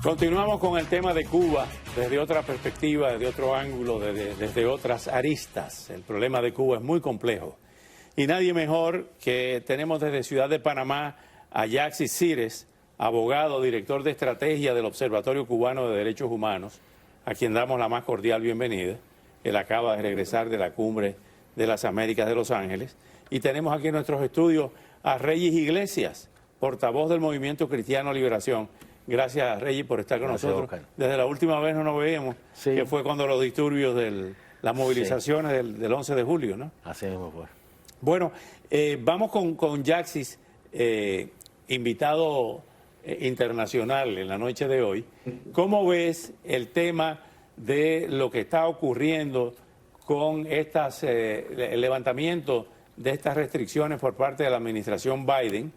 Continuamos con el tema de Cuba desde otra perspectiva, desde otro ángulo, desde otras aristas. El problema de Cuba es muy complejo. Y nadie mejor que tenemos desde Ciudad de Panamá a Yaxis Cires, abogado, director de estrategia del Observatorio Cubano de Derechos Humanos, a quien damos la más cordial bienvenida. Él acaba de regresar de la Cumbre de las Américas de Los Ángeles. Y tenemos aquí en nuestros estudios a Reyes Iglesias, portavoz del Movimiento Cristiano Liberación. Gracias, Reyes, por estar con nosotros. Oscar. Desde la última vez no nos veíamos, sí, que fue cuando los disturbios de las movilizaciones del 11 de julio, ¿no? Así mismo fue. Bueno, vamos con Yaxis, invitado internacional en la noche de hoy. ¿Cómo ves el tema de lo que está ocurriendo con el levantamiento de estas restricciones por parte de la administración Biden?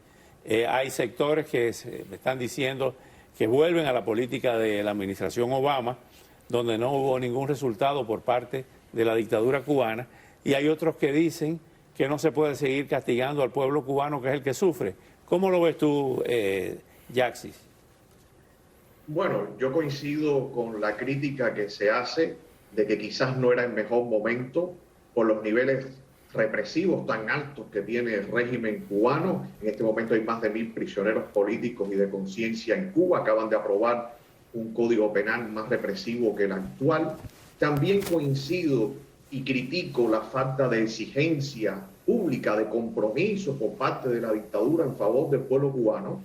Hay sectores que están diciendo que vuelven a la política de la administración Obama, donde no hubo ningún resultado por parte de la dictadura cubana, y hay otros que dicen que no se puede seguir castigando al pueblo cubano, que es el que sufre. ¿Cómo lo ves tú, Yaxis? Bueno, yo coincido con la crítica que se hace de que quizás no era el mejor momento por los niveles represivos tan altos que tiene el régimen cubano. En este momento hay más de 1000 prisioneros políticos y de conciencia en Cuba. Acaban de aprobar un código penal más represivo que el actual. También coincido y critico la falta de exigencia pública, de compromiso por parte de la dictadura en favor del pueblo cubano.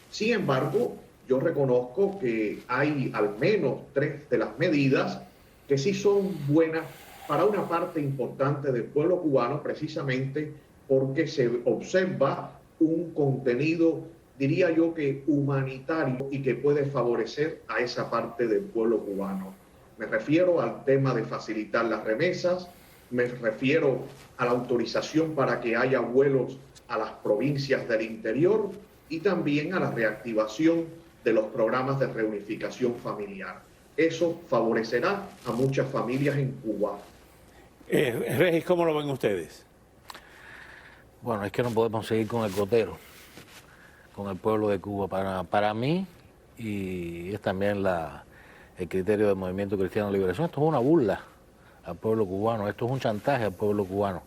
Sin embargo, yo reconozco que hay al menos 3 de las medidas que sí son buenas para una parte importante del pueblo cubano, precisamente porque se observa un contenido, diría yo, que humanitario y que puede favorecer a esa parte del pueblo cubano. Me refiero al tema de facilitar las remesas, me refiero a la autorización para que haya vuelos a las provincias del interior y también a la reactivación de los programas de reunificación familiar. Eso favorecerá a muchas familias en Cuba. Regis, ¿cómo lo ven ustedes? Bueno, es que no podemos seguir con el gotero, con el pueblo de Cuba. Para mí, y es también el criterio del Movimiento Cristiano de Liberación, esto es una burla al pueblo cubano, esto es un chantaje al pueblo cubano.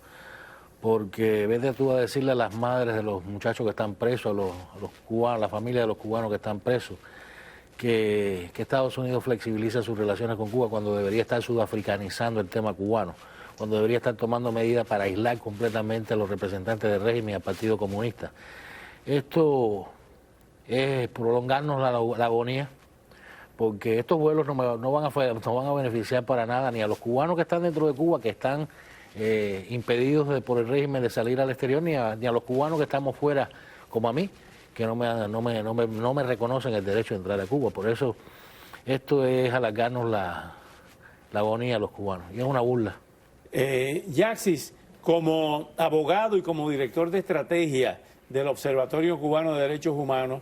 Porque vete tú a decirle a las madres de los muchachos que están presos, a los cubanos, la familia de los cubanos que están presos, que Estados Unidos flexibiliza sus relaciones con Cuba cuando debería estar sudafricanizando el tema cubano, cuando debería estar tomando medidas para aislar completamente a los representantes del régimen y al Partido Comunista. Esto es prolongarnos la agonía, porque estos vuelos no van a beneficiar para nada ni a los cubanos que están dentro de Cuba, que están impedidos por el régimen de salir al exterior, ni a los cubanos que estamos fuera, como a mí, que no me reconocen el derecho de entrar a Cuba. Por eso esto es alargarnos la agonía a los cubanos, y es una burla. Yaxis, como abogado y como director de estrategia del Observatorio Cubano de Derechos Humanos,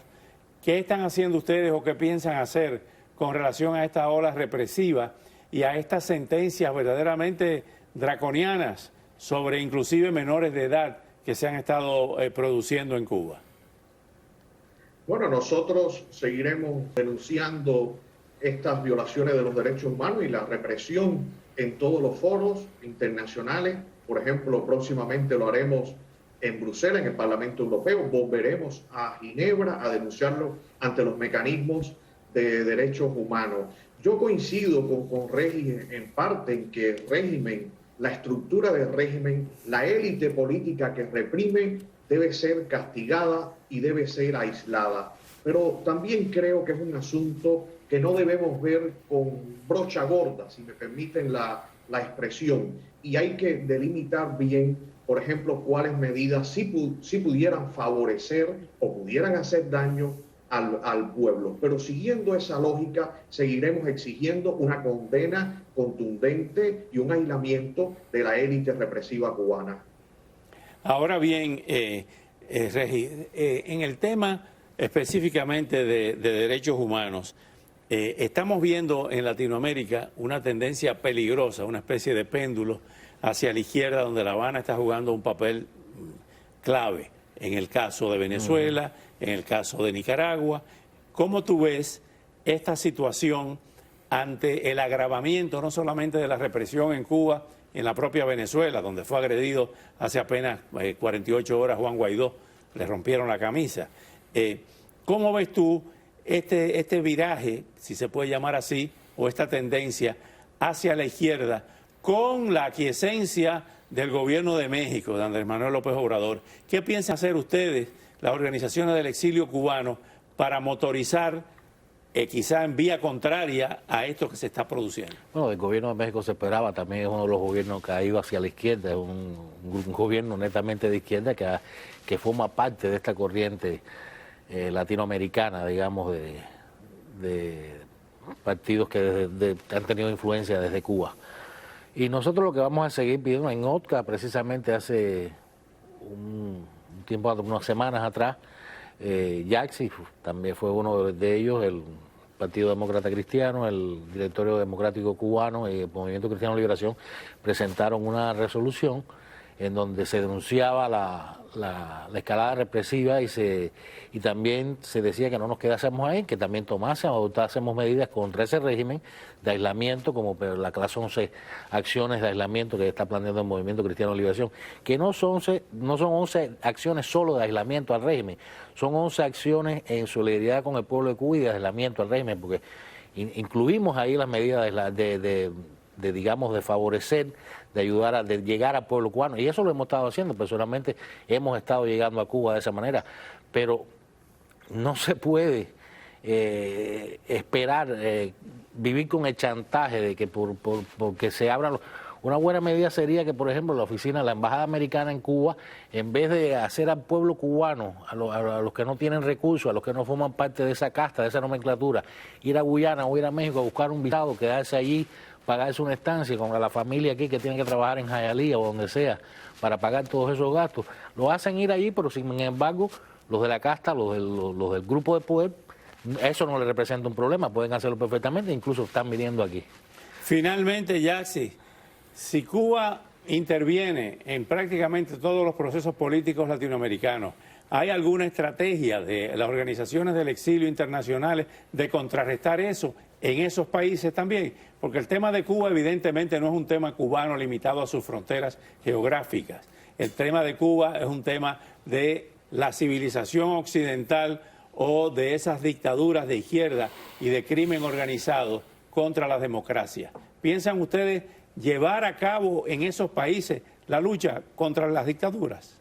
¿qué están haciendo ustedes o qué piensan hacer con relación a esta ola represiva y a estas sentencias verdaderamente draconianas sobre inclusive menores de edad que se han estado produciendo en Cuba? Bueno, nosotros seguiremos denunciando estas violaciones de los derechos humanos y la represión en todos los foros internacionales. Por ejemplo, próximamente lo haremos en Bruselas, en el Parlamento Europeo. Volveremos a Ginebra a denunciarlo ante los mecanismos de derechos humanos. Yo coincido con Regis en parte en que el régimen, la estructura del régimen, la élite política que reprime debe ser castigada y debe ser aislada. Pero también creo que es un asunto que no debemos ver con brocha gorda, si me permiten la expresión. Y hay que delimitar bien, por ejemplo, cuáles medidas sí pudieran favorecer o pudieran hacer daño al pueblo. Pero siguiendo esa lógica, seguiremos exigiendo una condena contundente y un aislamiento de la élite represiva cubana. Ahora bien, Regis, en el tema específicamente de derechos humanos, estamos viendo en Latinoamérica una tendencia peligrosa, una especie de péndulo hacia la izquierda, donde La Habana está jugando un papel clave en el caso de Venezuela, en el caso de Nicaragua. ¿Cómo tú ves esta situación ante el agravamiento no solamente de la represión en Cuba, en la propia Venezuela, donde fue agredido hace apenas 48 horas Juan Guaidó, le rompieron la camisa? ¿Cómo ves tú este viraje, si se puede llamar así, o esta tendencia hacia la izquierda con la aquiescencia del gobierno de México, de Andrés Manuel López Obrador? ¿Qué piensan hacer ustedes, las organizaciones del exilio cubano, para motorizar quizá en vía contraria a esto que se está produciendo? Bueno, el gobierno de México se esperaba, también es uno de los gobiernos que ha ido hacia la izquierda, es un gobierno netamente de izquierda que forma parte de esta corriente latinoamericana, digamos, de partidos que han tenido influencia desde Cuba. Y nosotros lo que vamos a seguir pidiendo en OTCA, precisamente hace un tiempo, unas semanas atrás, Yaxi también fue uno de ellos, el Partido Demócrata Cristiano, el Directorio Democrático Cubano y el Movimiento Cristiano de Liberación presentaron una resolución en donde se denunciaba la escalada represiva y también se decía que no nos quedásemos ahí, que también tomásemos o adoptásemos medidas contra ese régimen de aislamiento, como las 11 acciones de aislamiento que está planeando el Movimiento Cristiano de Liberación, que no son 11 acciones solo de aislamiento al régimen, son 11 acciones en solidaridad con el pueblo de Cuba y de aislamiento al régimen, porque incluimos ahí las medidas digamos, de favorecer, de ayudar, de llegar al pueblo cubano. Y eso lo hemos estado haciendo, personalmente hemos estado llegando a Cuba de esa manera. Pero no se puede esperar vivir con el chantaje de que porque se abran Una buena medida sería que, por ejemplo, la Embajada Americana en Cuba, en vez de hacer al pueblo cubano, a los que no tienen recursos, a los que no forman parte de esa casta, de esa nomenclatura, ir a Guyana o ir a México a buscar un visado, quedarse allí, pagarse una estancia con la familia aquí que tiene que trabajar en Hialeah o donde sea para pagar todos esos gastos, lo hacen ir allí, pero sin embargo los de la casta, los del grupo de poder, eso no les representa un problema, pueden hacerlo perfectamente, incluso están viniendo aquí. Finalmente, Yaxi, si Cuba interviene en prácticamente todos los procesos políticos latinoamericanos, ¿hay alguna estrategia de las organizaciones del exilio internacionales de contrarrestar eso en esos países también? Porque el tema de Cuba evidentemente no es un tema cubano limitado a sus fronteras geográficas. El tema de Cuba es un tema de la civilización occidental o de esas dictaduras de izquierda y de crimen organizado contra la democracia. ¿Piensan ustedes llevar a cabo en esos países la lucha contra las dictaduras?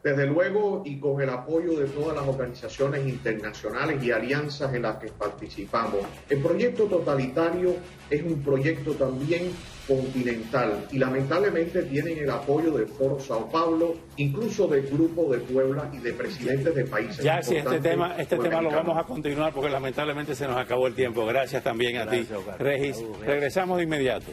Desde luego, y con el apoyo de todas las organizaciones internacionales y alianzas en las que participamos. El proyecto totalitario es un proyecto también continental y lamentablemente tienen el apoyo del Foro Sao Paulo, incluso del Grupo de Puebla y de presidentes de países. Ya, sí, este tema lo vamos a continuar porque lamentablemente se nos acabó el tiempo. Gracias también a ti, Regis. Regresamos de inmediato.